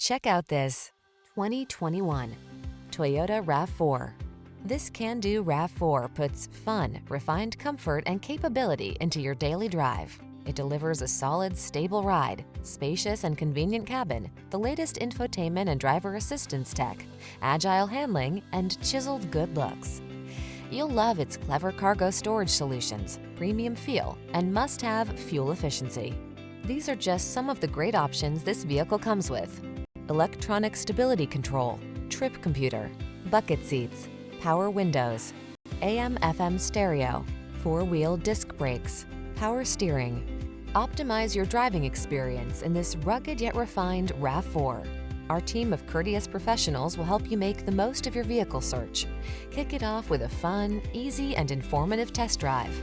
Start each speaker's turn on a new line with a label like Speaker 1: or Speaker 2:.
Speaker 1: Check out this 2021 Toyota RAV4. This can-do RAV4 puts fun, refined comfort, and capability into your daily drive. It delivers a solid, stable ride, spacious and convenient cabin, the latest infotainment and driver assistance tech, agile handling, and chiseled good looks. You'll love its clever cargo storage solutions, premium feel, and must-have fuel efficiency. These are just some of the great options this vehicle comes with: electronic stability control, trip computer, bucket seats, power windows, AM/FM stereo, four-wheel disc brakes, power steering. Optimize your driving experience in this rugged yet refined RAV4. Our team of courteous professionals will help you make the most of your vehicle search. Kick it off with a fun, easy, and informative test drive.